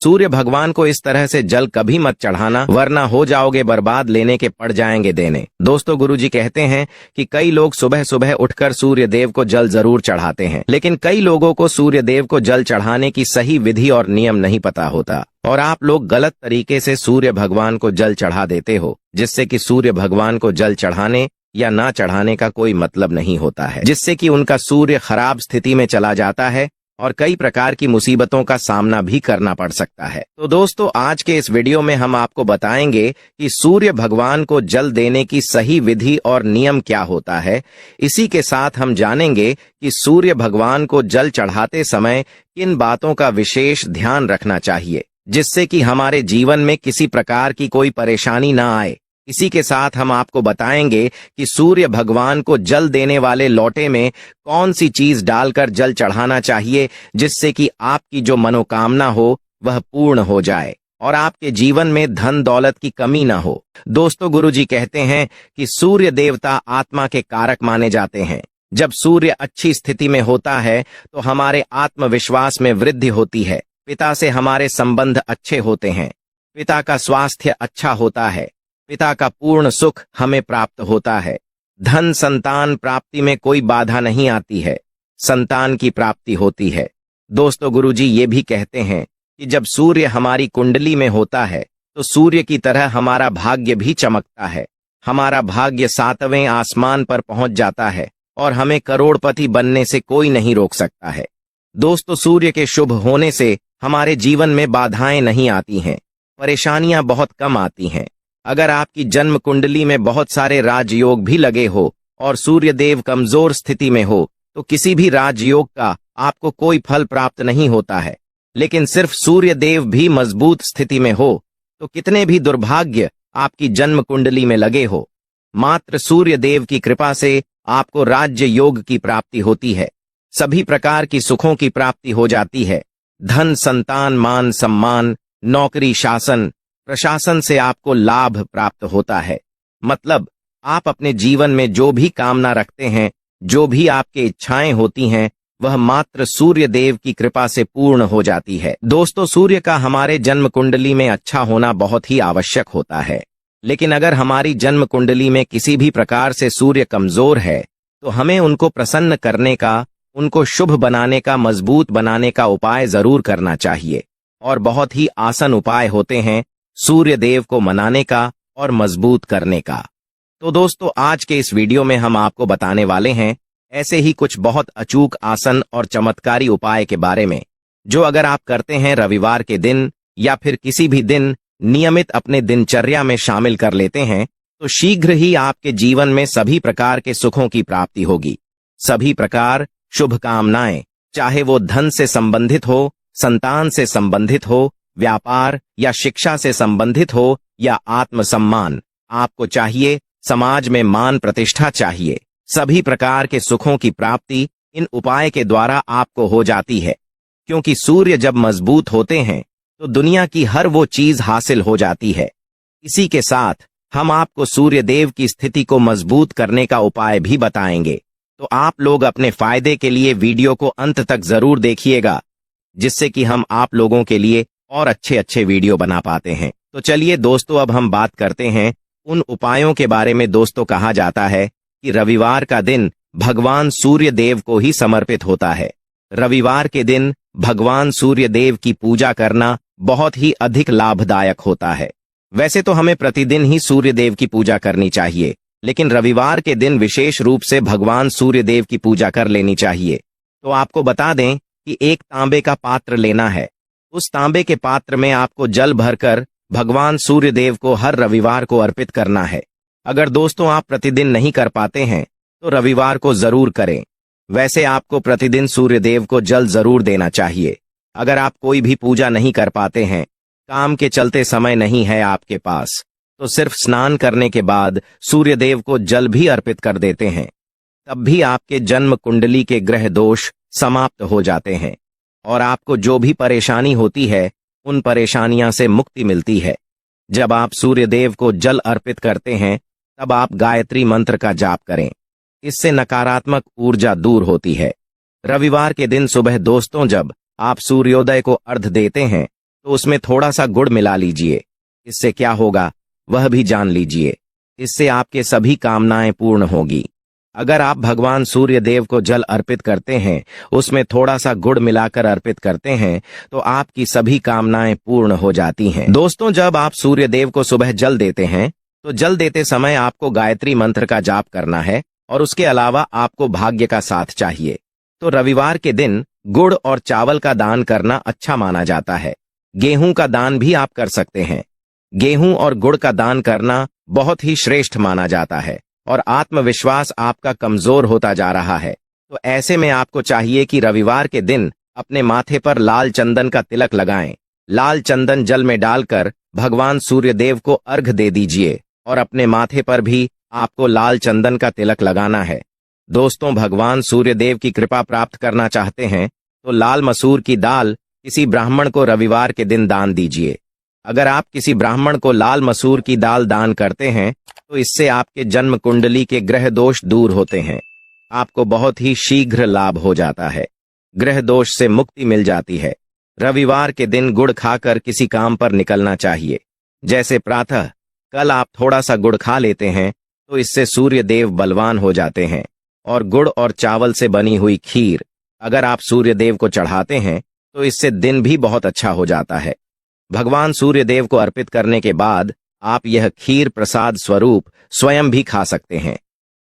सूर्य भगवान को इस तरह से जल कभी मत चढ़ाना, वरना हो जाओगे बर्बाद, लेने के पड़ जाएंगे देने। दोस्तों, गुरुजी कहते हैं कि कई लोग सुबह सुबह उठकर सूर्य देव को जल जरूर चढ़ाते हैं, लेकिन कई लोगों को सूर्य देव को जल चढ़ाने की सही विधि और नियम नहीं पता होता, और आप लोग गलत तरीके से सूर्य भगवान को जल चढ़ा देते हो, जिससे कि सूर्य भगवान को जल चढ़ाने या ना चढ़ाने का कोई मतलब नहीं होता है, जिससे कि उनका सूर्य खराब स्थिति में चला जाता है और कई प्रकार की मुसीबतों का सामना भी करना पड़ सकता है। तो दोस्तों, आज के इस वीडियो में हम आपको बताएंगे कि सूर्य भगवान को जल देने की सही विधि और नियम क्या होता है। इसी के साथ हम जानेंगे कि सूर्य भगवान को जल चढ़ाते समय किन बातों का विशेष ध्यान रखना चाहिए, जिससे कि हमारे जीवन में किसी प्रकार की कोई परेशानी ना आए। इसी के साथ हम आपको बताएंगे कि सूर्य भगवान को जल देने वाले लोटे में कौन सी चीज डालकर जल चढ़ाना चाहिए, जिससे कि आपकी जो मनोकामना हो वह पूर्ण हो जाए और आपके जीवन में धन दौलत की कमी ना हो। दोस्तों, गुरुजी कहते हैं कि सूर्य देवता आत्मा के कारक माने जाते हैं। जब सूर्य अच्छी स्थिति में होता है तो हमारे आत्मविश्वास में वृद्धि होती है, पिता से हमारे संबंध अच्छे होते हैं, पिता का स्वास्थ्य अच्छा होता है, पिता का पूर्ण सुख हमें प्राप्त होता है, धन संतान प्राप्ति में कोई बाधा नहीं आती है, संतान की प्राप्ति होती है। दोस्तों, गुरुजी ये भी कहते हैं कि जब सूर्य हमारी कुंडली में होता है तो सूर्य की तरह हमारा भाग्य भी चमकता है, हमारा भाग्य 7वें आसमान पर पहुंच जाता है और हमें करोड़पति बनने से कोई नहीं रोक सकता है। दोस्तों, सूर्य के शुभ होने से हमारे जीवन में बाधाएं नहीं आती हैं, परेशानियां बहुत कम आती हैं। अगर आपकी जन्म कुंडली में बहुत सारे राजयोग भी लगे हो और सूर्य देव कमजोर स्थिति में हो तो किसी भी राजयोग का आपको कोई फल प्राप्त नहीं होता है, लेकिन सिर्फ सूर्य देव भी मजबूत स्थिति में हो तो कितने भी दुर्भाग्य आपकी जन्म कुंडली में लगे हो, मात्र सूर्य देव की कृपा से आपको राज्य योग की प्राप्ति होती है, सभी प्रकार की सुखों की प्राप्ति हो जाती है। धन संतान मान सम्मान नौकरी शासन प्रशासन से आपको लाभ प्राप्त होता है। मतलब आप अपने जीवन में जो भी कामना रखते हैं, जो भी आपके इच्छाएं होती हैं, वह मात्र सूर्य देव की कृपा से पूर्ण हो जाती है। दोस्तों, सूर्य का हमारे जन्म कुंडली में अच्छा होना बहुत ही आवश्यक होता है, लेकिन अगर हमारी जन्म कुंडली में किसी भी प्रकार से सूर्य कमजोर है तो हमें उनको प्रसन्न करने का, उनको शुभ बनाने का, मजबूत बनाने का उपाय जरूर करना चाहिए, और बहुत ही आसान उपाय होते हैं सूर्य देव को मनाने का और मजबूत करने का। तो दोस्तों, आज के इस वीडियो में हम आपको बताने वाले हैं ऐसे ही कुछ बहुत अचूक आसन और चमत्कारी उपाय के बारे में, जो अगर आप करते हैं रविवार के दिन या फिर किसी भी दिन नियमित अपने दिनचर्या में शामिल कर लेते हैं तो शीघ्र ही आपके जीवन में सभी प्रकार के सुखों की प्राप्ति होगी। सभी प्रकार शुभकामनाएं, चाहे वो धन से संबंधित हो, संतान से संबंधित हो, व्यापार या शिक्षा से संबंधित हो या आत्मसम्मान आपको चाहिए, समाज में मान प्रतिष्ठा चाहिए, सभी प्रकार के सुखों की प्राप्ति इन उपाय के द्वारा आपको हो जाती है। क्योंकि सूर्य जब मजबूत होते हैं तो दुनिया की हर वो चीज हासिल हो जाती है। इसी के साथ हम आपको सूर्य देव की स्थिति को मजबूत करने का उपाय भी बताएंगे, तो आप लोग अपने फायदे के लिए वीडियो को अंत तक जरूर देखिएगा, जिससे कि हम आप लोगों के लिए और अच्छे अच्छे वीडियो बना पाते हैं। तो चलिए दोस्तों, अब हम बात करते हैं उन उपायों के बारे में। दोस्तों, कहा जाता है कि रविवार का दिन भगवान सूर्य देव को ही समर्पित होता है। रविवार के दिन भगवान सूर्य देव की पूजा करना बहुत ही अधिक लाभदायक होता है। वैसे तो हमें प्रतिदिन ही सूर्य देव की पूजा करनी चाहिए, लेकिन रविवार के दिन विशेष रूप से भगवान सूर्य देव की पूजा कर लेनी चाहिए। तो आपको बता दें कि एक तांबे का पात्र लेना है, उस तांबे के पात्र में आपको जल भरकर भगवान सूर्य देव को हर रविवार को अर्पित करना है। अगर दोस्तों आप प्रतिदिन नहीं कर पाते हैं तो रविवार को जरूर करें। वैसे आपको प्रतिदिन सूर्य देव को जल जरूर देना चाहिए। अगर आप कोई भी पूजा नहीं कर पाते हैं, काम के चलते समय नहीं है आपके पास, तो सिर्फ स्नान करने के बाद सूर्य देव को जल भी अर्पित कर देते हैं, तब भी आपके जन्म कुंडली के ग्रह दोष समाप्त हो जाते हैं और आपको जो भी परेशानी होती है उन परेशानियां से मुक्ति मिलती है। जब आप सूर्य देव को जल अर्पित करते हैं तब आप गायत्री मंत्र का जाप करें, इससे नकारात्मक ऊर्जा दूर होती है। रविवार के दिन सुबह दोस्तों जब आप सूर्योदय को अर्घ देते हैं तो उसमें थोड़ा सा गुड़ मिला लीजिए। इससे क्या होगा वह भी जान लीजिए। इससे आपके सभी कामनाएं पूर्ण होगी। अगर आप भगवान सूर्य देव को जल अर्पित करते हैं, उसमें थोड़ा सा गुड़ मिलाकर अर्पित करते हैं, तो आपकी सभी कामनाएं पूर्ण हो जाती हैं। दोस्तों, जब आप सूर्य देव को सुबह जल देते हैं तो जल देते समय आपको गायत्री मंत्र का जाप करना है और उसके अलावा आपको भाग्य का साथ चाहिए। तो रविवार के दिन गुड़ और चावल का दान करना अच्छा माना जाता है। गेहूं का दान भी आप कर सकते हैं। गेहूं और गुड़ का दान करना बहुत ही श्रेष्ठ माना जाता है और आत्मविश्वास आपका कमजोर होता जा रहा है। तो ऐसे में आपको चाहिए कि रविवार के दिन अपने माथे पर लाल चंदन का तिलक लगाएं। लाल चंदन जल में डालकर भगवान सूर्यदेव को अर्घ दे दीजिए और अपने माथे पर भी आपको लाल चंदन का तिलक लगाना है। दोस्तों, भगवान सूर्यदेव की कृपा प्राप्त करना चाहते हैं तो लाल मसूर की दाल किसी ब्राह्मण को रविवार के दिन दान दीजिए। अगर आप किसी ब्राह्मण को लाल मसूर की दाल दान करते हैं तो इससे आपके जन्म कुंडली के ग्रह दोष दूर होते हैं। आपको बहुत ही शीघ्र लाभ हो जाता है। ग्रह दोष से मुक्ति मिल जाती है। रविवार के दिन गुड़ खाकर किसी काम पर निकलना चाहिए। जैसे प्रातः कल आप थोड़ा सा गुड़ खा लेते हैं तो इससे सूर्य देव बलवान हो जाते हैं। और गुड़ और चावल से बनी हुई खीर अगर आप सूर्य देव को चढ़ाते हैं तो इससे दिन भी बहुत अच्छा हो जाता है। भगवान सूर्य देव को अर्पित करने के बाद आप यह खीर प्रसाद स्वरूप स्वयं भी खा सकते हैं।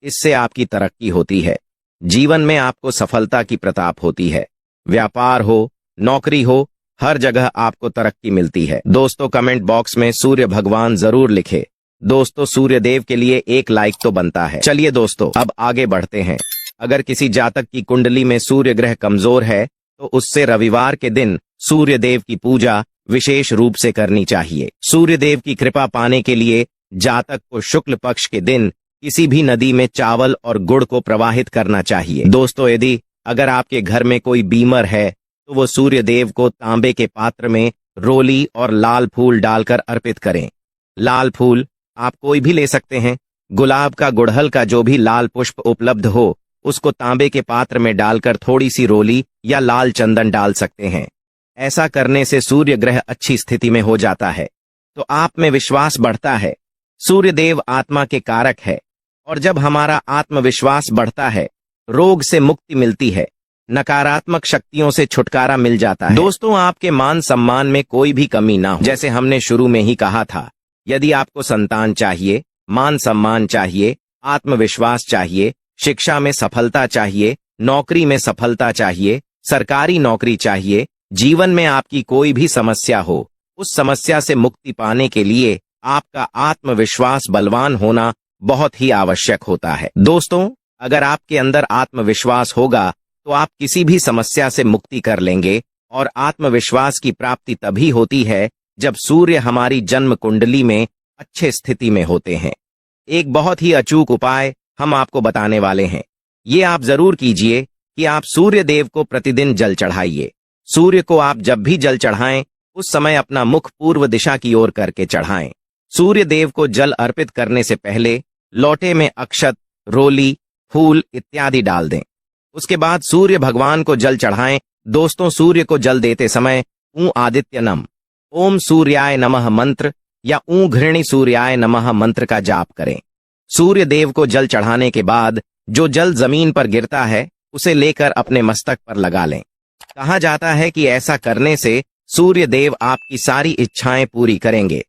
इससे आपकी तरक्की होती है। जीवन में आपको सफलता की प्रताप होती है। व्यापार हो, नौकरी हो, हर जगह आपको तरक्की मिलती है। दोस्तों, कमेंट बॉक्स में सूर्य भगवान जरूर लिखे। दोस्तों, सूर्य देव के लिए एक लाइक तो बनता है। चलिए दोस्तों, अब आगे बढ़ते हैं। अगर किसी जातक की कुंडली में सूर्य ग्रह कमजोर है तो उससे रविवार के दिन सूर्य देव की पूजा विशेष रूप से करनी चाहिए। सूर्य देव की कृपा पाने के लिए जातक को शुक्ल पक्ष के दिन किसी भी नदी में चावल और गुड़ को प्रवाहित करना चाहिए। दोस्तों, यदि अगर आपके घर में कोई बीमर है तो वो सूर्य देव को तांबे के पात्र में रोली और लाल फूल डालकर अर्पित करें। लाल फूल आप कोई भी ले सकते हैं। गुलाब का, गुड़हल का जो भी लाल पुष्प उपलब्ध हो उसको तांबे के पात्र में डालकर थोड़ी सी रोली या लाल चंदन डाल सकते हैं। ऐसा करने से सूर्य ग्रह अच्छी स्थिति में हो जाता है तो आप में विश्वास बढ़ता है। सूर्य देव आत्मा के कारक है और जब हमारा आत्मविश्वास बढ़ता है रोग से मुक्ति मिलती है, नकारात्मक शक्तियों से छुटकारा मिल जाता है। दोस्तों, आपके मान सम्मान में कोई भी कमी ना हो। जैसे हमने शुरू में ही कहा था, यदि आपको संतान चाहिए, मान सम्मान चाहिए, आत्मविश्वास चाहिए, शिक्षा में सफलता चाहिए, नौकरी में सफलता चाहिए, सरकारी नौकरी चाहिए, जीवन में आपकी कोई भी समस्या हो, उस समस्या से मुक्ति पाने के लिए आपका आत्मविश्वास बलवान होना बहुत ही आवश्यक होता है। दोस्तों, अगर आपके अंदर आत्मविश्वास होगा तो आप किसी भी समस्या से मुक्ति कर लेंगे। और आत्मविश्वास की प्राप्ति तभी होती है जब सूर्य हमारी जन्म कुंडली में अच्छे स्थिति में होते हैं। एक बहुत ही अचूक उपाय हम आपको बताने वाले हैं। ये आप जरूर कीजिए कि आप सूर्य देव को प्रतिदिन जल चढ़ाइए। सूर्य को आप जब भी जल चढ़ाएं उस समय अपना मुख पूर्व दिशा की ओर करके चढ़ाएं। सूर्य देव को जल अर्पित करने से पहले लोटे में अक्षत, रोली, फूल इत्यादि डाल दें। उसके बाद सूर्य भगवान को जल चढ़ाएं। दोस्तों, सूर्य को जल देते समय ऊं आदित्य नम, ओम सूर्याय नमः मंत्र या ऊं घृणी सूर्याय नमः मंत्र का जाप करें। सूर्य देव को जल चढ़ाने के बाद जो जल जमीन पर गिरता है उसे लेकर अपने मस्तक पर लगा लें। कहा जाता है कि ऐसा करने से सूर्य देव आपकी सारी इच्छाएं पूरी करेंगे।